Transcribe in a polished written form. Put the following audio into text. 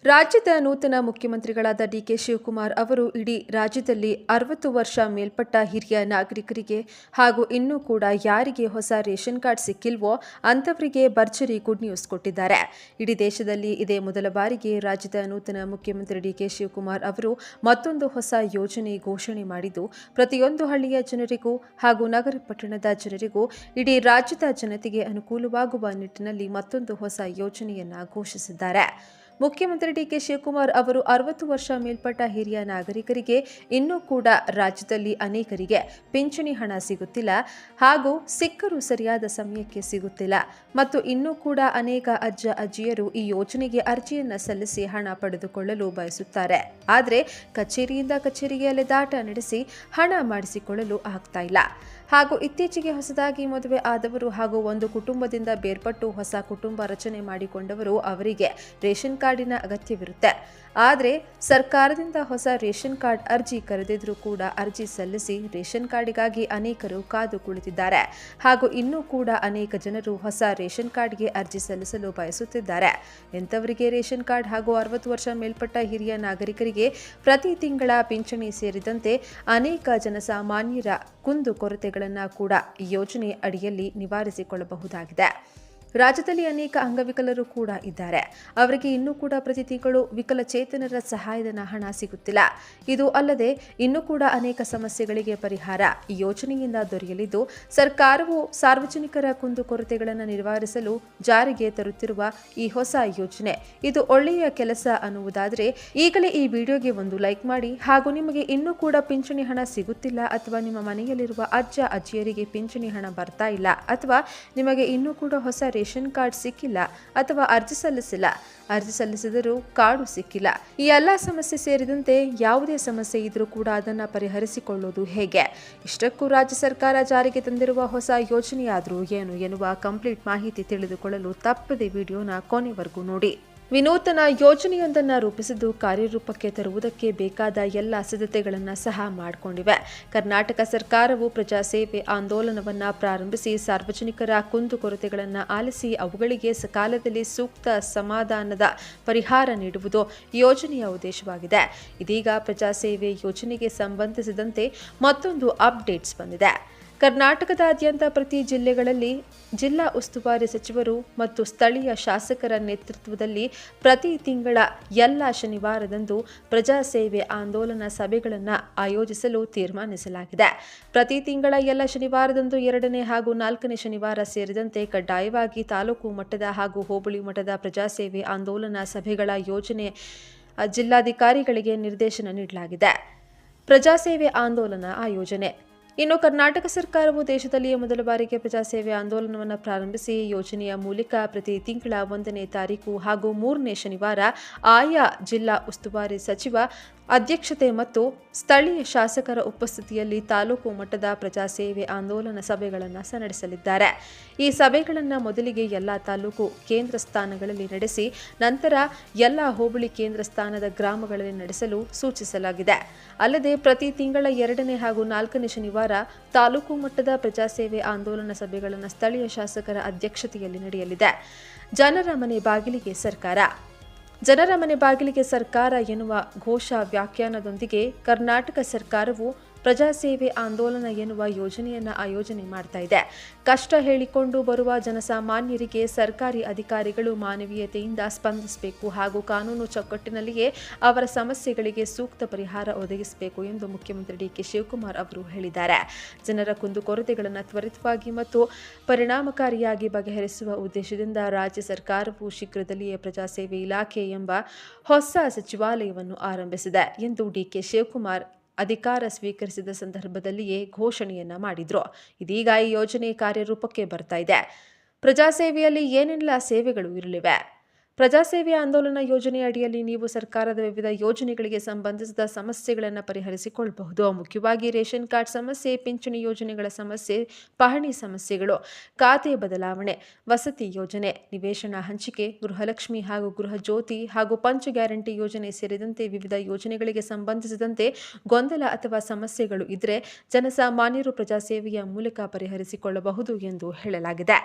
ರಾಜ್ಯದ ನೂತನ ಮುಖ್ಯಮಂತ್ರಿಗಳಾದ ಡಿಕೆ ಶಿವಕುಮಾರ್ ಅವರು ಇಡೀ ರಾಜ್ಯದಲ್ಲಿ 60 ವರ್ಷ ಮೇಲ್ಪಟ್ಟ ಹಿರಿಯ ನಾಗರಿಕರಿಗೆ ಹಾಗೂ ಇನ್ನೂ ಕೂಡ ಯಾರಿಗೆ ಹೊಸ ರೇಷನ್ ಕಾರ್ಡ್ ಸಿಕ್ಕಿಲ್ವೋ ಅಂತವರಿಗೆ ಭರ್ಜರಿ ಗುಡ್ ನ್ಯೂಸ್ ಕೊಟ್ಟಿದ್ದಾರೆ. ಇಡೀ ದೇಶದಲ್ಲಿ ಇದೇ ಮೊದಲ ಬಾರಿಗೆ ರಾಜ್ಯದ ನೂತನ ಮುಖ್ಯಮಂತ್ರಿ ಡಿಕೆ ಶಿವಕುಮಾರ್ ಅವರು ಮತ್ತೊಂದು ಹೊಸ ಯೋಜನೆ ಘೋಷಣೆ ಮಾಡಿದ್ದು, ಪ್ರತಿಯೊಂದು ಹಳ್ಳಿಯ ಜನರಿಗೂ ಹಾಗೂ ನಗರ ಪಟ್ಟಣದ ಜನರಿಗೂ ಇಡೀ ರಾಜ್ಯದ ಜನತೆಗೆ ಅನುಕೂಲವಾಗುವ ನಿಟ್ಟಿನಲ್ಲಿ ಮತ್ತೊಂದು ಹೊಸ ಯೋಜನೆಯನ್ನ ಘೋಷಿಸಿದ್ದಾರೆ. ಮುಖ್ಯಮಂತ್ರಿ ಡಿಕೆ ಶಿವಕುಮಾರ್ ಅವರು 60 ವರ್ಷ ಮೇಲ್ಪಟ್ಟ ಹಿರಿಯ ನಾಗರಿಕರಿಗೆ ಇನ್ನೂ ಕೂಡ ರಾಜ್ಯದಲ್ಲಿ ಅನೇಕರಿಗೆ ಪಿಂಚಣಿ ಹಣ ಸಿಗುತ್ತಿಲ್ಲ ಹಾಗೂ ಸಿಕ್ಕರೂ ಸರಿಯಾದ ಸಮಯಕ್ಕೆ ಸಿಗುತ್ತಿಲ್ಲ ಮತ್ತು ಇನ್ನೂ ಕೂಡ ಅನೇಕ ಅಜ್ಜ ಅಜ್ಜಿಯರು ಈ ಯೋಜನೆಗೆ ಅರ್ಜಿಯನ್ನು ಸಲ್ಲಿಸಿ ಹಣ ಪಡೆದುಕೊಳ್ಳಲು ಬಯಸುತ್ತಾರೆ. ಆದರೆ ಕಚೇರಿಯಿಂದ ಕಚೇರಿಗೆ ಅಲೆದಾಟ ನಡೆಸಿ ಹಣ ಮಾಡಿಸಿಕೊಳ್ಳಲು ಆಗ್ತಾ ಇಲ್ಲ. ಹಾಗೂ ಇತ್ತೀಚೆಗೆ ಹೊಸದಾಗಿ ಮದುವೆ ಆದವರು ಹಾಗೂ ಒಂದು ಕುಟುಂಬದಿಂದ ಬೇರ್ಪಟ್ಟು ಹೊಸ ಕುಟುಂಬ ರಚನೆ ಮಾಡಿಕೊಂಡವರು ಅವರಿಗೆ ರೇಷನ್ ಕಾರ್ಡಿನ ಅಗತ್ಯವಿರುತ್ತೆ. ಆದರೆ ಸರ್ಕಾರದಿಂದ ಹೊಸ ರೇಷನ್ ಕಾರ್ಡ್ ಅರ್ಜಿ ಕರೆದಿದ್ರೂ ಕೂಡ ಅರ್ಜಿ ಸಲ್ಲಿಸಿ ರೇಷನ್ ಕಾರ್ಡಿಗಾಗಿ ಅನೇಕರು ಕಾದು ಕುಳಿತಿದ್ದಾರೆ ಹಾಗೂ ಇನ್ನೂ ಕೂಡ ಅನೇಕ ಜನರು ಹೊಸ ರೇಷನ್ ಕಾರ್ಡ್ಗೆ ಅರ್ಜಿ ಸಲ್ಲಿಸಲು ಬಯಸುತ್ತಿದ್ದಾರೆ. ಎಂಥವರಿಗೆ ರೇಷನ್ ಕಾರ್ಡ್ ಹಾಗೂ 60 ವರ್ಷ ಮೇಲ್ಪಟ್ಟ ಹಿರಿಯ ನಾಗರಿಕರಿಗೆ ಪ್ರತಿ ತಿಂಗಳ ಪಿಂಚಣಿ ಸೇರಿದಂತೆ ಅನೇಕ ಜನಸಾಮಾನ್ಯರ ಕುಂದುಕೊರತೆಗಳನ್ನು ಕೂಡ ಈ ಯೋಜನೆ ಅಡಿಯಲ್ಲಿ ನಿವಾರಿಸಿಕೊಳ್ಳಬಹುದಾಗಿದೆ. ರಾಜ್ಯದಲ್ಲಿ ಅನೇಕ ಅಂಗವಿಕಲರು ಕೂಡ ಇದ್ದಾರೆ. ಅವರಿಗೆ ಇನ್ನೂ ಕೂಡ ಪ್ರತಿ ತಿಂಗಳು ವಿಕಲಚೇತನರ ಸಹಾಯಧನ ಹಣ ಸಿಗುತ್ತಿಲ್ಲ. ಇದು ಅಲ್ಲದೆ ಇನ್ನೂ ಕೂಡ ಅನೇಕ ಸಮಸ್ಯೆಗಳಿಗೆ ಪರಿಹಾರ ಈ ಯೋಜನೆಯಿಂದ ದೊರೆಯಲಿದ್ದು, ಸರ್ಕಾರವು ಸಾರ್ವಜನಿಕರ ಕುಂದುಕೊರತೆಗಳನ್ನು ನಿವಾರಿಸಲು ಜಾರಿಗೆ ತರುತ್ತಿರುವ ಈ ಹೊಸ ಯೋಜನೆ ಇದು ಒಳ್ಳೆಯ ಕೆಲಸ ಅನ್ನುವುದಾದರೆ ಈಗಲೇ ಈ ವಿಡಿಯೋಗೆ ಒಂದು ಲೈಕ್ ಮಾಡಿ. ಹಾಗೂ ನಿಮಗೆ ಇನ್ನೂ ಕೂಡ ಪಿಂಚಣಿ ಹಣ ಸಿಗುತ್ತಿಲ್ಲ ಅಥವಾ ನಿಮ್ಮ ಮನೆಯಲ್ಲಿರುವ ಅಜ್ಜ ಅಜ್ಜಿಯರಿಗೆ ಪಿಂಚಣಿ ಹಣ ಬರ್ತಾ ಇಲ್ಲ ಅಥವಾ ನಿಮಗೆ ಇನ್ನೂ ಕೂಡ ಹೊಸ ರೇಷನ್ ಕಾರ್ಡ್ ಸಿಕ್ಕಿಲ್ಲ ಅಥವಾ ಅರ್ಜಿ ಸಲ್ಲಿಸಿದರೂ ಕಾರ್ಡು ಸಿಕ್ಕಿಲ್ಲ, ಈ ಎಲ್ಲ ಸಮಸ್ಯೆ ಸೇರಿದಂತೆ ಯಾವುದೇ ಸಮಸ್ಯೆ ಇದ್ರೂ ಕೂಡ ಅದನ್ನು ಪರಿಹರಿಸಿಕೊಳ್ಳೋದು ಹೇಗೆ, ಇಷ್ಟಕ್ಕೂ ರಾಜ್ಯ ಸರ್ಕಾರ ಜಾರಿಗೆ ತಂದಿರುವ ಹೊಸ ಯೋಜನೆಯಾದರೂ ಏನು ಎನ್ನುವ ಕಂಪ್ಲೀಟ್ ಮಾಹಿತಿ ತಿಳಿದುಕೊಳ್ಳಲು ತಪ್ಪದೆ ವಿಡಿಯೋನ ಕೊನೆವರೆಗೂ ನೋಡಿ. ವಿನೂತನ ಯೋಜನೆಯೊಂದನ್ನು ರೂಪಿಸಿದ್ದು ಕಾರ್ಯರೂಪಕ್ಕೆ ತರುವುದಕ್ಕೆ ಬೇಕಾದ ಎಲ್ಲ ಸಿದ್ಧತೆಗಳನ್ನು ಸಹ ಮಾಡಿಕೊಂಡಿವೆ. ಕರ್ನಾಟಕ ಸರ್ಕಾರವು ಪ್ರಜಾಸೇವೆ ಆಂದೋಲನವನ್ನು ಪ್ರಾರಂಭಿಸಿ ಸಾರ್ವಜನಿಕರ ಕುಂದುಕೊರತೆಗಳನ್ನು ಆಲಿಸಿ ಅವುಗಳಿಗೆ ಸಕಾಲದಲ್ಲಿ ಸೂಕ್ತ ಸಮಾಧಾನದ ಪರಿಹಾರ ನೀಡುವುದು ಯೋಜನೆಯ ಉದ್ದೇಶವಾಗಿದೆ. ಇದೀಗ ಪ್ರಜಾಸೇವೆ ಯೋಜನೆಗೆ ಸಂಬಂಧಿಸಿದಂತೆ ಮತ್ತೊಂದು ಅಪ್ಡೇಟ್ಸ್ ಬಂದಿದೆ. ಕರ್ನಾಟಕದಾದ್ಯಂತ ಪ್ರತಿ ಜಿಲ್ಲೆಗಳಲ್ಲಿ ಜಿಲ್ಲಾ ಉಸ್ತುವಾರಿ ಸಚಿವರು ಮತ್ತು ಸ್ಥಳೀಯ ಶಾಸಕರ ನೇತೃತ್ವದಲ್ಲಿ ಪ್ರತಿ ತಿಂಗಳ ಎಲ್ಲ ಶನಿವಾರದಂದು ಪ್ರಜಾಸೇವೆ ಆಂದೋಲನ ಸಭೆಗಳನ್ನು ಆಯೋಜಿಸಲು ತೀರ್ಮಾನಿಸಲಾಗಿದೆ. ಪ್ರತಿ ತಿಂಗಳ ಎಲ್ಲ ಶನಿವಾರದಂದು 2ನೇ ಹಾಗೂ 4ನೇ ಶನಿವಾರ ಸೇರಿದಂತೆ ಕಡ್ಡಾಯವಾಗಿ ತಾಲೂಕು ಮಟ್ಟದ ಹಾಗೂ ಹೋಬಳಿ ಮಟ್ಟದ ಪ್ರಜಾಸೇವೆ ಆಂದೋಲನ ಸಭೆಗಳ ಯೋಜನೆ ಜಿಲ್ಲಾಧಿಕಾರಿಗಳಿಗೆ ನಿರ್ದೇಶನ ನೀಡಲಾಗಿದೆ. ಪ್ರಜಾಸೇವೆ ಆಂದೋಲನ ಆಯೋಜನೆ. ಇನ್ನು ಕರ್ನಾಟಕ ಸರ್ಕಾರವು ದೇಶದಲ್ಲಿಯೇ ಮೊದಲ ಬಾರಿಗೆ ಪ್ರಜಾಸೇವೆ ಆಂದೋಲನವನ್ನು ಪ್ರಾರಂಭಿಸಿ ಯೋಜನೆಯ ಮೂಲಕ ಪ್ರತಿ ತಿಂಗಳ 1ನೇ ತಾರೀಕು ಹಾಗೂ 3ನೇ ಶನಿವಾರ ಆಯಾ ಜಿಲ್ಲಾ ಉಸ್ತುವಾರಿ ಸಚಿವ ಅಧ್ಯಕ್ಷತೆ ಮತ್ತು ಸ್ಥಳೀಯ ಶಾಸಕರ ಉಪಸ್ಥಿತಿಯಲ್ಲಿ ತಾಲೂಕು ಮಟ್ಟದ ಪ್ರಜಾಸೇವೆ ಆಂದೋಲನ ಸಭೆಗಳನ್ನು ನಡೆಸಲಿದ್ದಾರೆ. ಈ ಸಭೆಗಳನ್ನು ಮೊದಲಿಗೆ ಎಲ್ಲ ತಾಲೂಕು ಕೇಂದ್ರ ಸ್ಥಾನಗಳಲ್ಲಿ ನಡೆಸಿ ನಂತರ ಎಲ್ಲ ಹೋಬಳಿ ಕೇಂದ್ರ ಸ್ಥಾನದ ಗ್ರಾಮಗಳಲ್ಲಿ ನಡೆಸಲು ಸೂಚಿಸಲಾಗಿದೆ. ಅಲ್ಲದೆ ಪ್ರತಿ ತಿಂಗಳ 2ನೇ ಹಾಗೂ 4ನೇ ಶನಿವಾರ ತಾಲೂಕು ಮಟ್ಟದ ಪ್ರಜಾಸೇವೆ ಆಂದೋಲನ ಸಭೆಗಳನ್ನು ಸ್ಥಳೀಯ ಶಾಸಕರ ಅಧ್ಯಕ್ಷತೆಯಲ್ಲಿ ನಡೆಯಲಿದೆ. ಜನರ ಮನೆ ಬಾಗಿಲಿಗೆ ಸರ್ಕಾರ. ಜನರ ಮನೆ ಬಾಗಿಲಿಗೆ ಸರ್ಕಾರ ಎನ್ನುವ ಘೋಷ ವ್ಯಾಖ್ಯಾನದೊಂದಿಗೆ ಕರ್ನಾಟಕ ಸರ್ಕಾರವು ಪ್ರಜಾಸೇವೆ ಆಂದೋಲನ ಎನ್ನುವ ಯೋಜನೆಯನ್ನು ಆಯೋಜನೆ ಮಾಡ್ತಾ ಇದೆ. ಕಷ್ಟ ಹೇಳಿಕೊಂಡು ಬರುವ ಜನಸಾಮಾನ್ಯರಿಗೆ ಸರ್ಕಾರಿ ಅಧಿಕಾರಿಗಳು ಮಾನವೀಯತೆಯಿಂದ ಸ್ಪಂದಿಸಬೇಕು ಹಾಗೂ ಕಾನೂನು ಚೌಕಟ್ಟಿನಲ್ಲಿಯೇ ಅವರ ಸಮಸ್ಯೆಗಳಿಗೆ ಸೂಕ್ತ ಪರಿಹಾರ ಒದಗಿಸಬೇಕು ಎಂದು ಮುಖ್ಯಮಂತ್ರಿ ಡಿಕೆ ಶಿವಕುಮಾರ್ ಅವರು ಹೇಳಿದ್ದಾರೆ. ಜನರ ಕುಂದುಕೊರತೆಗಳನ್ನು ತ್ವರಿತವಾಗಿ ಮತ್ತು ಪರಿಣಾಮಕಾರಿಯಾಗಿ ಬಗೆಹರಿಸುವ ಉದ್ದೇಶದಿಂದ ರಾಜ್ಯ ಸರ್ಕಾರವು ಶೀಘ್ರದಲ್ಲಿಯೇ ಪ್ರಜಾಸೇವೆ ಇಲಾಖೆ ಎಂಬ ಹೊಸ ಸಚಿವಾಲಯವನ್ನು ಆರಂಭಿಸಿದೆ ಎಂದು ಡಿಕೆ ಶಿವಕುಮಾರ್ ಅಧಿಕಾರ ಸ್ವೀಕರಿಸಿದ ಸಂದರ್ಭದಲ್ಲಿಯೇ ಘೋಷಣೆಯನ್ನ ಮಾಡಿದ್ರು. ಇದೀಗ ಈ ಯೋಜನೆ ಕಾರ್ಯರೂಪಕ್ಕೆ ಬರ್ತಾ ಇದೆ. ಪ್ರಜಾಸೇವೆಯಲ್ಲಿ ಏನೆಲ್ಲ ಸೇವೆಗಳು ಇರಲಿವೆ? ಪ್ರಜಾಸೇವೆ ಆಂದೋಲನ ಯೋಜನೆ ಅಡಿಯಲ್ಲಿ ನೀವು ಸರ್ಕಾರದ ವಿವಿಧ ಯೋಜನೆಗಳಿಗೆ ಸಂಬಂಧಿಸಿದ ಸಮಸ್ಯೆಗಳನ್ನು ಪರಿಹರಿಸಿಕೊಳ್ಳಬಹುದು. ಮುಖ್ಯವಾಗಿ ರೇಷನ್ ಕಾರ್ಡ್ ಸಮಸ್ಯೆ, ಪಿಂಚಣಿ ಯೋಜನೆಗಳ ಸಮಸ್ಯೆ, ಪಹಣಿ ಸಮಸ್ಯೆಗಳು, ಖಾತೆ ಬದಲಾವಣೆ, ವಸತಿ ಯೋಜನೆ, ನಿವೇಶನ ಹಂಚಿಕೆ, ಗೃಹಲಕ್ಷ್ಮಿ ಹಾಗೂ ಗೃಹ ಜ್ಯೋತಿ ಹಾಗೂ ಪಂಚ ಗ್ಯಾರಂಟಿ ಯೋಜನೆ ಸೇರಿದಂತೆ ವಿವಿಧ ಯೋಜನೆಗಳಿಗೆ ಸಂಬಂಧಿಸಿದಂತೆ ಗೊಂದಲ ಅಥವಾ ಸಮಸ್ಯೆಗಳು ಇದ್ದರೆ ಜನಸಾಮಾನ್ಯರು ಪ್ರಜಾಸೇವೆಯ ಮೂಲಕ ಪರಿಹರಿಸಿಕೊಳ್ಳಬಹುದು ಎಂದು ಹೇಳಲಾಗಿದೆ.